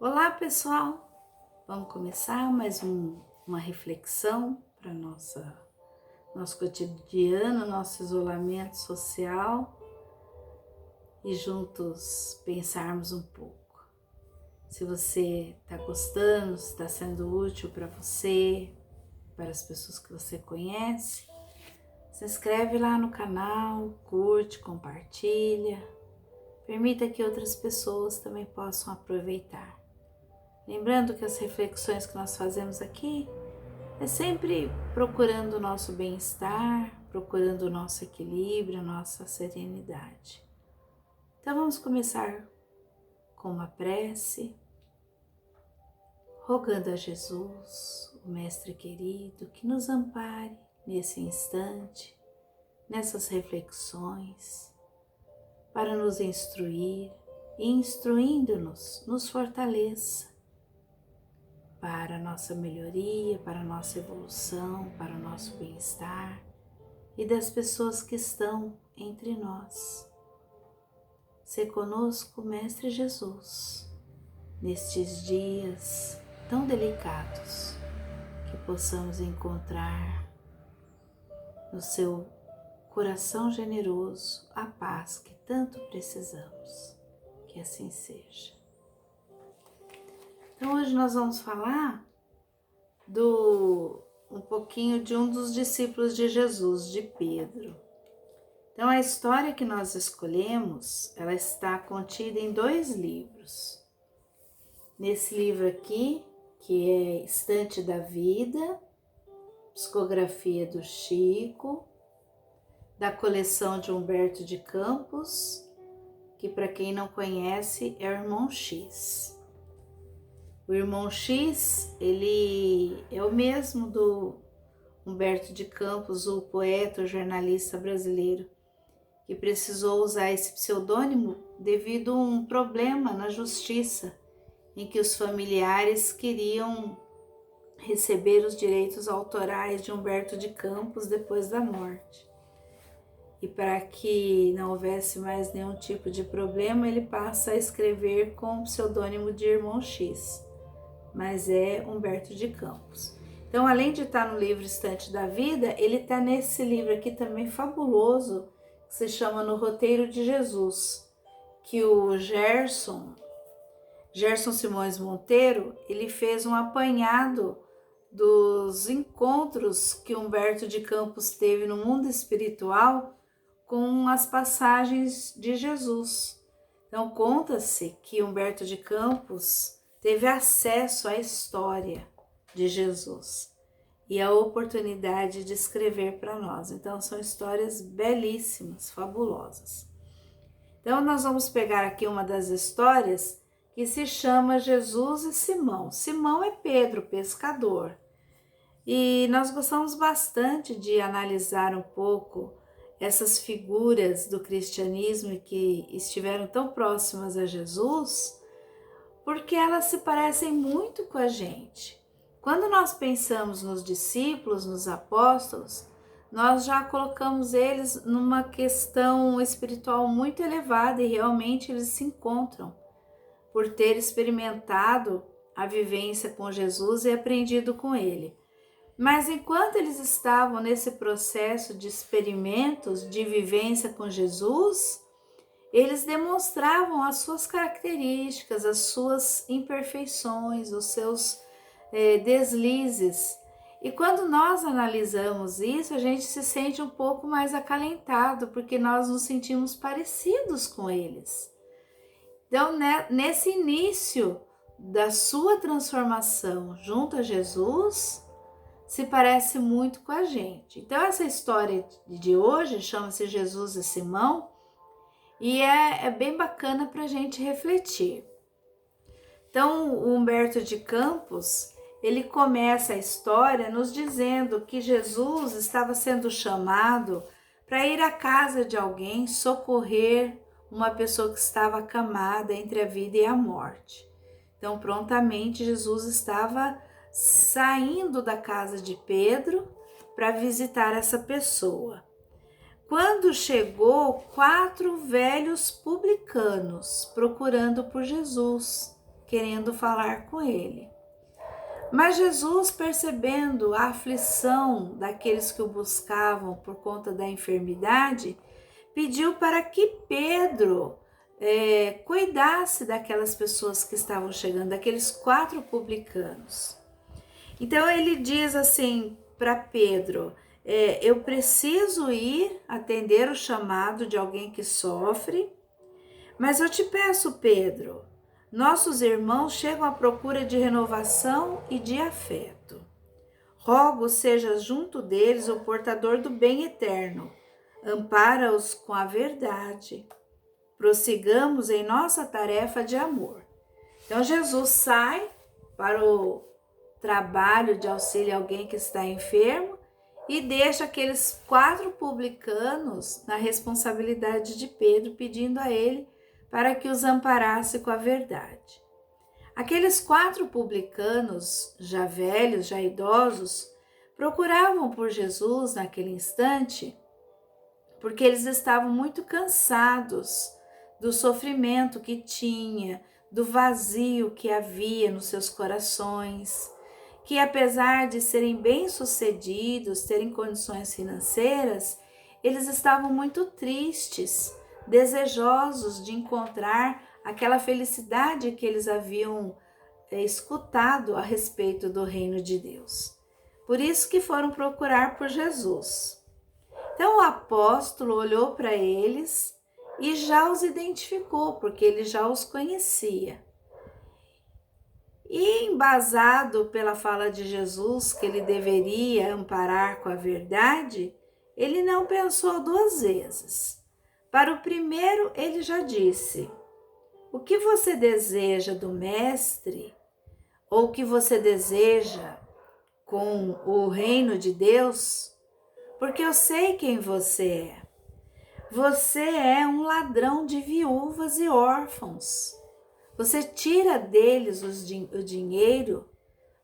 Olá, pessoal! Vamos começar mais uma reflexão para nosso cotidiano, nosso isolamento social e juntos pensarmos um pouco. Se você está gostando, se está sendo útil para você, para as pessoas que você conhece, se inscreve lá no canal, curte, compartilha, permita que outras pessoas também possam aproveitar. Lembrando que as reflexões que nós fazemos aqui é sempre procurando o nosso bem-estar, procurando o nosso equilíbrio, a nossa serenidade. Então vamos começar com uma prece, rogando a Jesus, o Mestre querido, que nos ampare nesse instante, nessas reflexões, para nos instruir e instruindo-nos, nos fortaleça para a nossa melhoria, para a nossa evolução, para o nosso bem-estar e das pessoas que estão entre nós. Se conosco, Mestre Jesus, nestes dias tão delicados, que possamos encontrar no seu coração generoso a paz que tanto precisamos. Que assim seja. Então hoje nós vamos falar um pouquinho de um dos discípulos de Jesus, de Pedro. Então a história que nós escolhemos, ela está contida em 2 livros. Nesse livro aqui, que é Estante da Vida, psicografia do Chico, da coleção de Humberto de Campos, que para quem não conhece é o Irmão X. O Irmão X, ele é o mesmo do Humberto de Campos, o poeta, o jornalista brasileiro, que precisou usar esse pseudônimo devido a um problema na justiça, em que os familiares queriam receber os direitos autorais de Humberto de Campos depois da morte. E para que não houvesse mais nenhum tipo de problema, ele passa a escrever com o pseudônimo de Irmão X, mas é Humberto de Campos. Então, além de estar no livro Estante da Vida, ele está nesse livro aqui também fabuloso, que se chama No Roteiro de Jesus, que o Gerson Simões Monteiro, ele fez um apanhado dos encontros que Humberto de Campos teve no mundo espiritual com as passagens de Jesus. Então, conta-se que Humberto de Campos teve acesso à história de Jesus e a oportunidade de escrever para nós. Então, são histórias belíssimas, fabulosas. Então, nós vamos pegar aqui uma das histórias que se chama Jesus e Simão. Simão é Pedro, pescador. E nós gostamos bastante de analisar um pouco essas figuras do cristianismo que estiveram tão próximas a Jesus, porque elas se parecem muito com a gente. Quando nós pensamos nos discípulos, nos apóstolos, nós já colocamos eles numa questão espiritual muito elevada e realmente eles se encontram por ter experimentado a vivência com Jesus e aprendido com ele. Mas enquanto eles estavam nesse processo de experimentos, de vivência com Jesus, eles demonstravam as suas características, as suas imperfeições, os seus deslizes. E quando nós analisamos isso, a gente se sente um pouco mais acalentado, porque nós nos sentimos parecidos com eles. Então, nesse início da sua transformação junto a Jesus, se parece muito com a gente. Então, essa história de hoje chama-se Jesus e Simão e é bem bacana para a gente refletir. Então, o Humberto de Campos, ele começa a história nos dizendo que Jesus estava sendo chamado para ir à casa de alguém socorrer uma pessoa que estava acamada entre a vida e a morte. Então, prontamente, Jesus estava saindo da casa de Pedro para visitar essa pessoa. Quando chegou, 4 velhos publicanos procurando por Jesus, querendo falar com ele. Mas Jesus, percebendo a aflição daqueles que o buscavam por conta da enfermidade, pediu para que Pedro cuidasse daquelas pessoas que estavam chegando, daqueles 4 publicanos. Então ele diz assim para Pedro: eu preciso ir atender o chamado de alguém que sofre, mas eu te peço, Pedro, nossos irmãos chegam à procura de renovação e de afeto. Rogo seja junto deles o portador do bem eterno. Ampara-os com a verdade. Prossigamos em nossa tarefa de amor. Então Jesus sai para o trabalho de auxílio a alguém que está enfermo e deixa aqueles 4 publicanos na responsabilidade de Pedro, pedindo a ele para que os amparasse com a verdade. Aqueles 4 publicanos, já velhos, já idosos, procuravam por Jesus naquele instante porque eles estavam muito cansados do sofrimento que tinha, do vazio que havia nos seus corações, que apesar de serem bem-sucedidos, terem condições financeiras, eles estavam muito tristes, desejosos de encontrar aquela felicidade que eles haviam escutado a respeito do reino de Deus. Por isso que foram procurar por Jesus. Então o apóstolo olhou para eles e já os identificou, porque ele já os conhecia. E embasado pela fala de Jesus que ele deveria amparar com a verdade, ele não pensou 2 vezes. Para o primeiro, ele já disse: o que você deseja do mestre, ou o que você deseja com o reino de Deus? Porque eu sei quem você é. Você é um ladrão de viúvas e órfãos. Você tira deles o dinheiro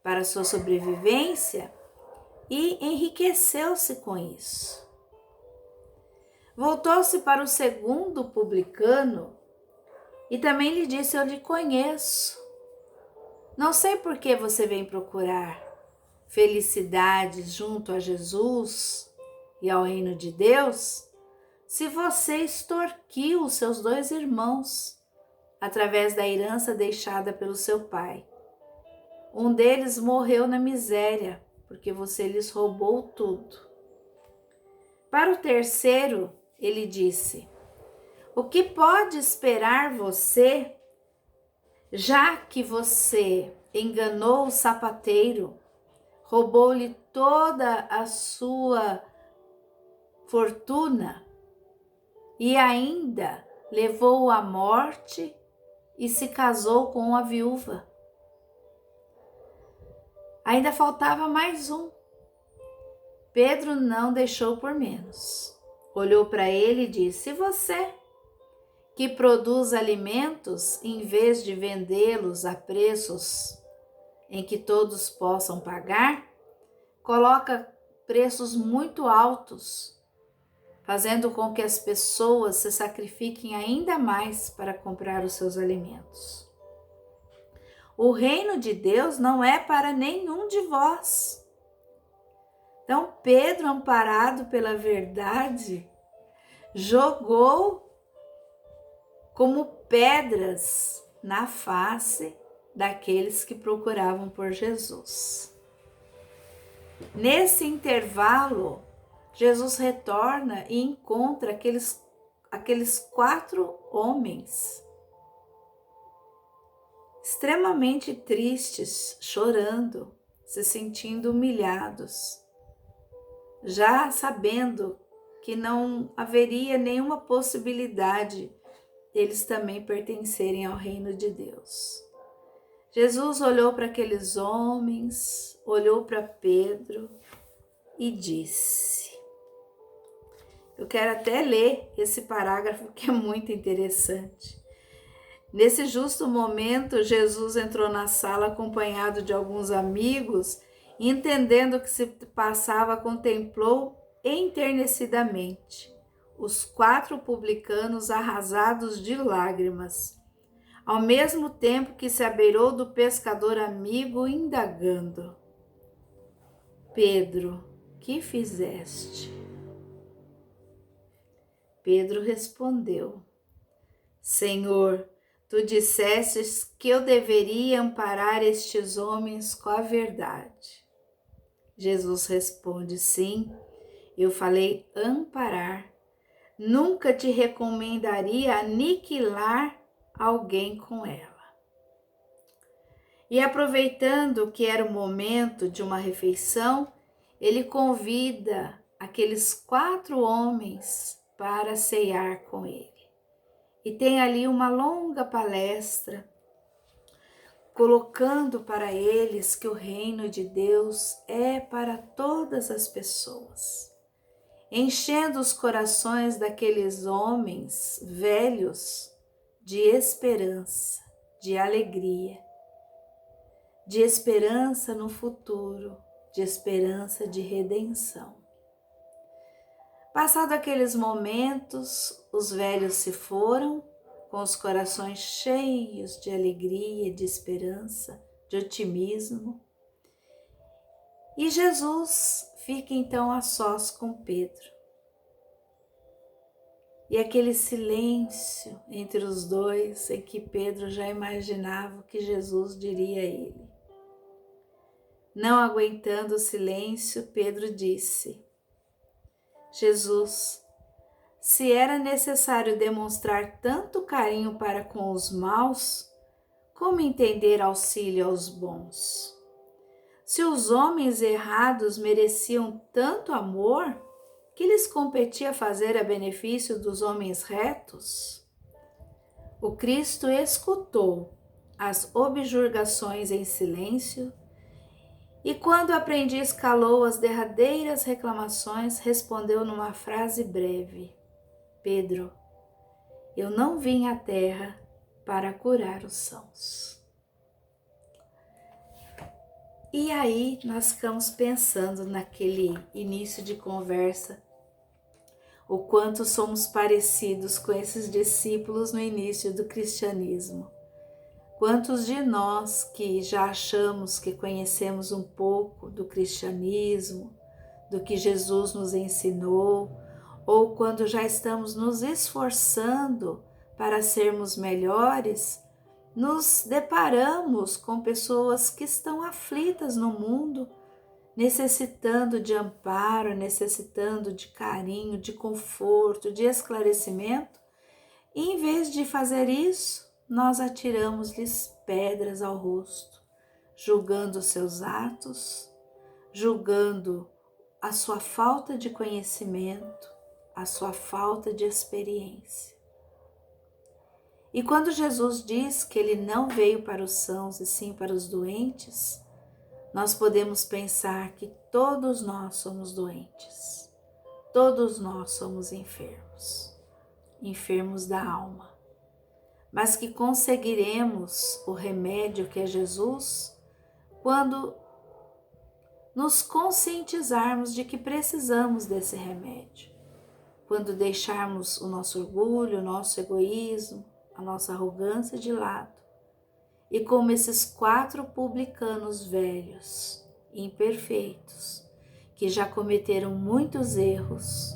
para a sua sobrevivência e enriqueceu-se com isso. Voltou-se para o segundo publicano e também lhe disse: eu lhe conheço. Não sei por que você vem procurar felicidade junto a Jesus e ao reino de Deus, se você extorquiu os seus 2 irmãos através da herança deixada pelo seu pai. Um deles morreu na miséria, porque você lhes roubou tudo. Para o terceiro, ele disse: o que pode esperar você, já que você enganou o sapateiro, roubou-lhe toda a sua fortuna e ainda levou-o à morte e se casou com uma viúva? Ainda faltava mais um. Pedro não deixou por menos. Olhou para ele e disse: você, que produz alimentos em vez de vendê-los a preços em que todos possam pagar, coloca preços muito altos, fazendo com que as pessoas se sacrifiquem ainda mais para comprar os seus alimentos. O reino de Deus não é para nenhum de vós. Então Pedro, amparado pela verdade, jogou como pedras na face daqueles que procuravam por Jesus. Nesse intervalo, Jesus retorna e encontra aqueles 4 homens extremamente tristes, chorando, se sentindo humilhados, já sabendo que não haveria nenhuma possibilidade deles também pertencerem ao reino de Deus. Jesus olhou para aqueles homens, olhou para Pedro e disse: eu quero até ler esse parágrafo que é muito interessante. Nesse justo momento, Jesus entrou na sala acompanhado de alguns amigos e, entendendo o que se passava, contemplou enternecidamente os 4 publicanos arrasados de lágrimas. ao mesmo tempo que se abeirou do pescador amigo, indagando: Pedro, que fizeste? Pedro respondeu: Senhor, tu dissestes que eu deveria amparar estes homens com a verdade. Jesus responde: Sim, eu falei amparar. Nunca te recomendaria aniquilar alguém com ela. E aproveitando que era o momento de uma refeição, ele convida aqueles 4 homens para ceiar com ele. E tem ali uma longa palestra, colocando para eles que o reino de Deus é para todas as pessoas, enchendo os corações daqueles homens velhos de esperança, de alegria, de esperança no futuro, de esperança de redenção. Passado aqueles momentos, os velhos se foram, com os corações cheios de alegria, de esperança, de otimismo. E Jesus fica então a sós com Pedro. E aquele silêncio entre os dois, em que Pedro já imaginava o que Jesus diria a ele. Não aguentando o silêncio, Pedro disse: Jesus, se era necessário demonstrar tanto carinho para com os maus, como entender auxílio aos bons? Se os homens errados mereciam tanto amor, que lhes competia fazer a benefício dos homens retos? O Cristo escutou as objurgações em silêncio, e quando o aprendiz calou as derradeiras reclamações, respondeu numa frase breve: Pedro, eu não vim à terra para curar os sãos. E aí nós ficamos pensando naquele início de conversa, o quanto somos parecidos com esses discípulos no início do cristianismo. Quantos de nós que já achamos que conhecemos um pouco do cristianismo, do que Jesus nos ensinou, ou quando já estamos nos esforçando para sermos melhores, nos deparamos com pessoas que estão aflitas no mundo, necessitando de amparo, necessitando de carinho, de conforto, de esclarecimento, e em vez de fazer isso, nós atiramos-lhes pedras ao rosto, julgando seus atos, julgando a sua falta de conhecimento, a sua falta de experiência. E quando Jesus diz que ele não veio para os sãos e sim para os doentes, nós podemos pensar que todos nós somos doentes, todos nós somos enfermos, enfermos da alma, mas que conseguiremos o remédio que é Jesus quando nos conscientizarmos de que precisamos desse remédio, quando deixarmos o nosso orgulho, o nosso egoísmo, a nossa arrogância de lado, e como esses 4 publicanos velhos, imperfeitos, que já cometeram muitos erros,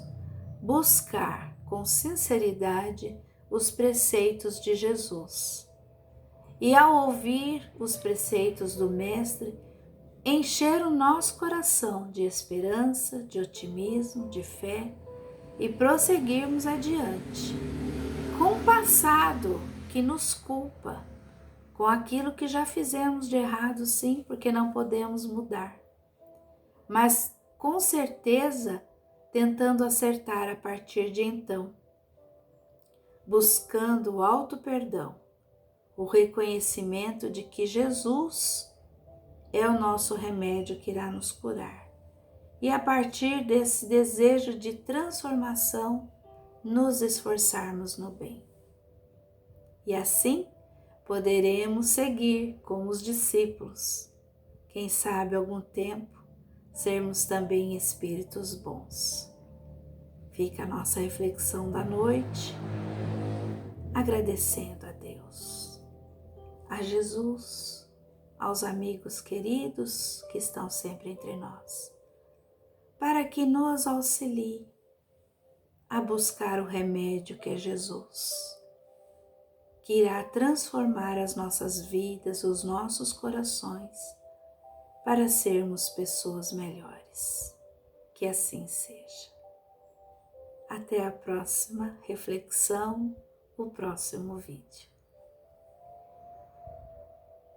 buscar com sinceridade os preceitos de Jesus. E ao ouvir os preceitos do Mestre, encher o nosso coração de esperança, de otimismo, de fé e prosseguirmos adiante, com o passado que nos culpa, com aquilo que já fizemos de errado, sim, porque não podemos mudar, mas com certeza tentando acertar a partir de então, buscando o auto-perdão, o reconhecimento de que Jesus é o nosso remédio que irá nos curar. E a partir desse desejo de transformação, nos esforçarmos no bem. E assim poderemos seguir como os discípulos. Quem sabe algum tempo sermos também espíritos bons. Fica a nossa reflexão da noite, agradecendo a Deus. a Jesus, aos amigos queridos que estão sempre entre nós, para que nos auxilie a buscar o remédio que é Jesus, que irá transformar as nossas vidas, os nossos corações, para sermos pessoas melhores. Que assim seja. Até a próxima reflexão, o próximo vídeo.